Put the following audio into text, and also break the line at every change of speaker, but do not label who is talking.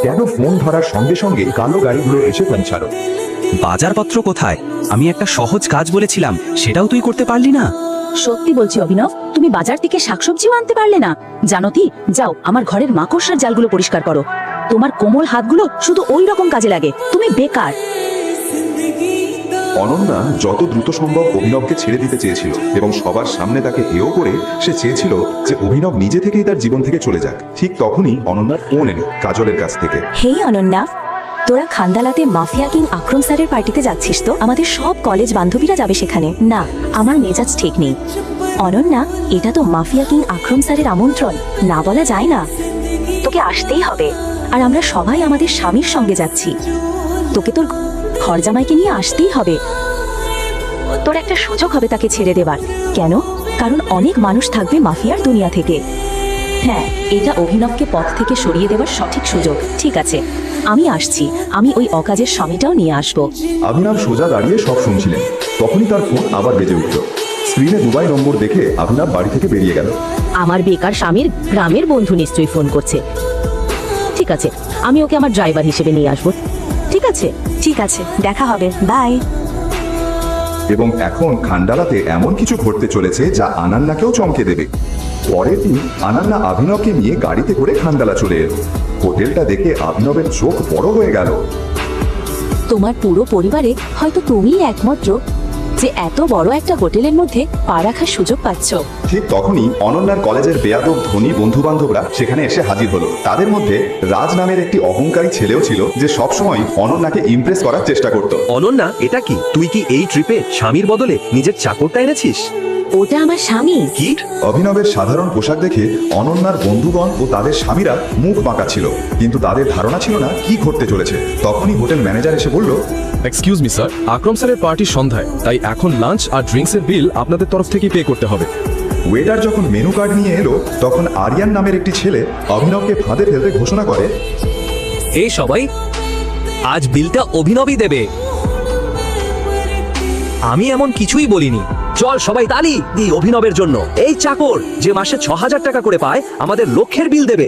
কেন ফোন ধরার সঙ্গে সঙ্গে কালো গাড়িগুলো এসে পৌঁছালো?
বাজারপত্র কোথায়? আমি একটা সহজ কাজ বলেছিলাম, সেটাও তুই করতে পারলি না।
সত্যি বলছি অভিনব, তুমি বাজার থেকে শাকসবজিও আনতে পারলে না। জানো কি, যাও আমার ঘরের মাকড়সার জালগুলো পরিষ্কার করো। তোমার কোমল হাতগুলো শুধু ওই রকম কাজে লাগে, তুমি বেকার।
অনন্যা যত দ্রুত সম্ভব অভিনবকে ছেড়ে দিতে চেয়েছিল এবং সবার সামনে তাকে হেয় করে সে চেয়েছিল যে অভিনব নিজে থেকেই তার জীবন থেকে চলে যাক। ঠিক তখনই অনন্যার ফোন এলো কাজলের কাছ থেকে।
হেই অনন্যা, তোরা খান্দালাতে মাফিয়া কিং আক্রম স্যারের পার্টিতে যাচ্ছিস তো? আমাদের সব কলেজ বান্ধবীরা যাবে সেখানে। না, আমার মেজাজ ঠিক নেই। অনন্যা, এটা তো মাফিয়া কিং আক্রম স্যারের আমন্ত্রণ, না বলা যায় না। তোকে আসতেই হবে। আর আমরা সবাই আমাদের স্বামীর সঙ্গে যাচ্ছি। তোকে তোর ঘরজামাইকে নিয়ে আসতেই হবে। তোর একটা সুযোগ হবে তাকে ছেড়ে দেবার। কেন? কারণ অনেক মানুষ থাকবে মাফিয়ার দুনিয়া থেকে। হ্যাঁ, এটা অভিনবকে পথ থেকে সরিয়ে দেওয়ার সঠিক সুযোগ। ঠিক আছে, আমি আসছি। আমি ওই অকাজের স্বামীটাও নিয়ে আসবো।
অভিনব সোজা দাঁড়িয়ে সব শুনছিলেন। তখনই তার ফোন আবার বেজে উঠল। স্ক্রিনে দুবাই নম্বর দেখে অভিনব বাড়ি থেকে বেরিয়ে গেল।
আমার বেকার স্বামীর গ্রামের বন্ধু নিশ্চয়ই ফোন করছে। ঠিক আছে, আমি ওকে আমার ড্রাইভার হিসেবে নিয়ে আসবো। ঠিক আছে, ঠিক আছে, দেখা হবে, বাই।
এবং এখন খান্ডালাতে এমন কিছু ঘটতে চলেছে যা আনান্নাকেও চমকে দেবে। পরের দিন আনান্না অভিনবকে নিয়ে গাড়িতে করে খান্ডালা চলে এলো। হোটেলটা দেখে অভিনবের চোখ বড় হয়ে গেল।
তোমার পুরো পরিবারে হয়তো তুমিই একমাত্র যে এত বড় একটা হোটেলের মধ্যে পা রাখার সুযোগ পাচ্ছ।
ঠিক তখনই অনন্যার কলেজের বেয়াদব ধনী বন্ধু বান্ধবরা সেখানে এসে হাজির হলো। তাদের মধ্যে রাজ নামের একটি অহংকারী ছেলেও ছিল যে সবসময় অনন্যাকে ইমপ্রেস করার চেষ্টা করত।
অনন্যা, এটা কি? তুই কি এই ট্রিপে স্বামীর বদলে নিজের চাকরটা এনেছিস?
ওটা আমার স্বামী।
কি?
অভিনবের সাধারণ পোশাক দেখে অনন্যার বন্ধুগণ ও তাদের স্বামীরা মুখ বাঁকা ছিল, কিন্তু তাদের ধারণা ছিল না কি ঘটতে চলেছে। তখনই হোটেল ম্যানেজার এসে বলল,
এক্সকিউজ মি স্যার, আক্রম স্যারের পার্টি সন্ধ্যায়, তাই এখন লাঞ্চ আর ড্রিঙ্কসের বিল আপনাদের তরফ থেকেই পে করতে হবে।
ওয়েটার যখন মেনু কার্ড নিয়ে এলো তখন আরিয়ান নামের একটি ছেলে অভিনবকে ফাঁদে ফেলতে ঘোষণা করে,
এই সবাই, আজ বিলটা অভিনবই দেবে। আমি এমন কিছুই বলিনি। চল সবাই তালি দিই অভিনবের জন্য। এই চাকর যে মাসে ৬,০০০ টাকা করে পায়, আমাদের লক্ষের বিল দেবে।